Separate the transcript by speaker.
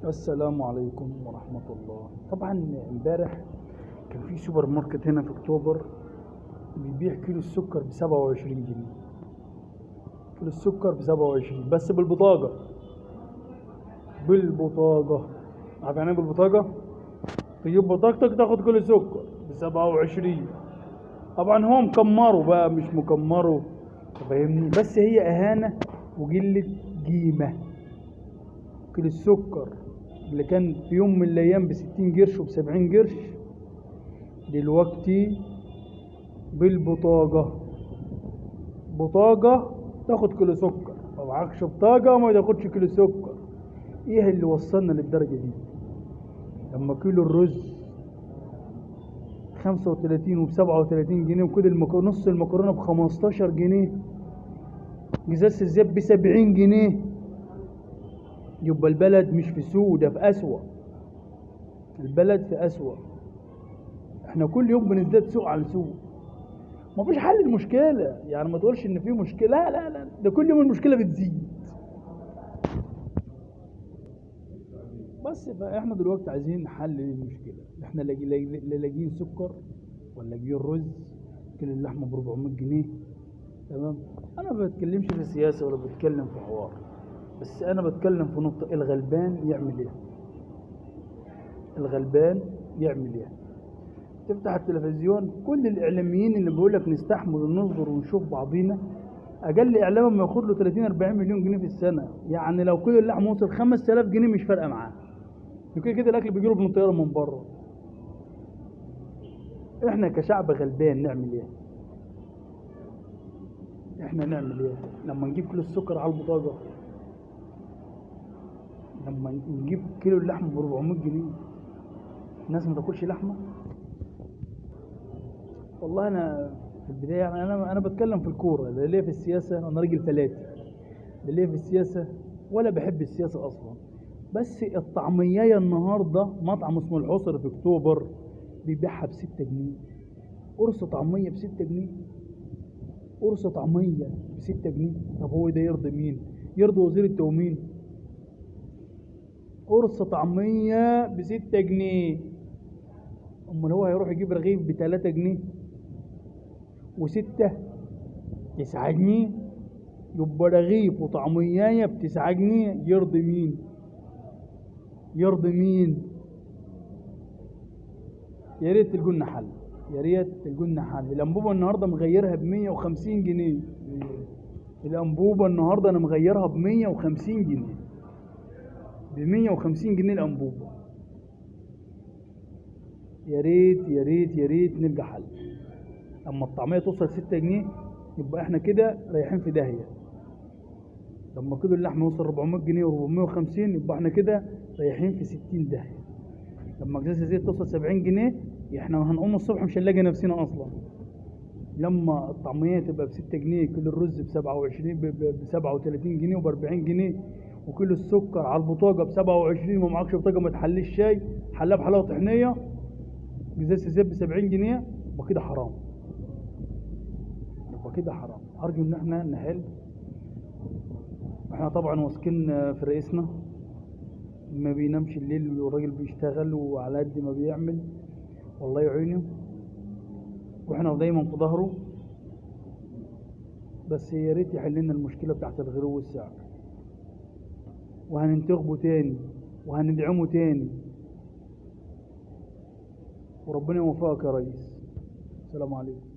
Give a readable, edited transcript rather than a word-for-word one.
Speaker 1: السلام عليكم ورحمة الله. طبعا امبارح كان في سوبر ماركت هنا في اكتوبر بيبيع كيلو السكر ب27 جنيه. كيلو السكر ب27 بس بالبطاقة. عارف يعني ايه بالبطاقة؟ تجيب بطاقتك تاخد كيلو سكر ب27. طبعا هو مكمره بقى مش مكمره، فاهمني؟ بس هي اهانة وقلة قيمة. كيلو السكر اللي كان في يوم من الايام ب60 قرش وب70 قرش دلوقتي بالبطاقة. بطاقة تاخد كيلو سكر، ما معكش بطاقة ما تاخدش كيلو سكر. ايه اللي وصلنا للدرجة دي؟ لما كيلو الرز 35 وب37 جنيه، وكده نص المكرونة ب15 جنيه، ازازة الزيت ب70 جنيه، يبقى البلد مش في سوء، ده في أسوأ. البلد في أسوأ. احنا كل يوم بنزداد سوء على سوء. مفيش حل المشكلة، يعني ما تقولش ان في مشكلة، لا لا لا، ده كل يوم المشكلة بتزيد. بس فاحنا دلوقتي عايزين حل للمشكلة. احنا لا لاقيين سكر ولا لاقيين رز. كيلو اللحمة ب400 جنيه. تمام. انا ما بتكلمش في سياسة ولا بتكلم في حوار، بس انا بتكلم في نقطة: الغلبان يعمل ايه؟ الغلبان يعمل ايه؟ تفتح التلفزيون كل الاعلاميين اللي بيقولك نستحمل ونصبر ونشوف بعضينا، اقل اعلام ما ياخد له 30 40 مليون جنيه في السنه. يعني لو كل اللحم وصل 5000 جنيه مش فارقه معاه، كده كده الاكل بيجيله من طياره من بره. احنا كشعب غلبان نعمل ايه؟ احنا نعمل ايه لما نجيب كيلو السكر على البطاقه؟ لما نجيب كيلو اللحم ب400 جنيه الناس ما تاكلش لحمه؟ والله انا في البدايه يعني انا بتكلم في الكوره، لا ليه في السياسه، انا راجل فلاتي. لا ليه في السياسه ولا بحب السياسه اصلا. بس الطعمية النهارده مطعم اسمه الحصر في اكتوبر بيبيعها ب6 جنيه. قرص طعمية ب6 جنيه. قرص طعمية ب6 جنيه. طب هو ده يرضي مين؟ يرضي وزير التومين؟ قرص طعمية ب6 جنيه. امال هو هيروح يجيب رغيف ب3 جنيه و6 9 جنيه؟ يبقى رغيف وطعمية ب9 جنيه. يرضي مين؟ يرضي مين؟ يا ريت تلقوا لنا حل. يا ريت تلقوا لنا حل. الانبوبه النهارده مغيرها ب150 جنيه. الانبوبه النهارده انا مغيرها ب150 جنيه. ب150 جنيه الانبوبه. يا ريت يا ريت يا ريت نلقى حل. اما الطعميه توصل 6 جنيه يبقى احنا كده رايحين في داهيه. لما كيلو اللحمه يوصل 400 جنيه و450 يبقى احنا كده رايحين في 60 داهيه. لما ازازه الزيت توصل 70 جنيه احنا هنقوم الصبح مش هنلاقي نفسنا اصلا. لما الطعمية تبقى ب6 جنيه، كيلو الرز ب27 ب37 جنيه وب40 جنيه، وكيلو السكر على البطاقة ب27 وما معكش بطاقة ما تحليش شاي، حلاها بحلاوة طحينية، ازازة الزيت ب70 جنيه، يبقى كده حرام. يبقى كده حرام. أرجو إن احنا نحل. احنا طبعا واثقين في رئيسنا، ما بينامش الليل والراجل بيشتغل وعلى قد ما بيعمل والله يعينه، واحنا دايما في ظهره. بس يا ريت يحل لنا المشكله بتاعت الغلو والسعر، وهننتخبه تاني وهندعمه تاني، وربنا يوفقك يا ريس. السلام عليكم.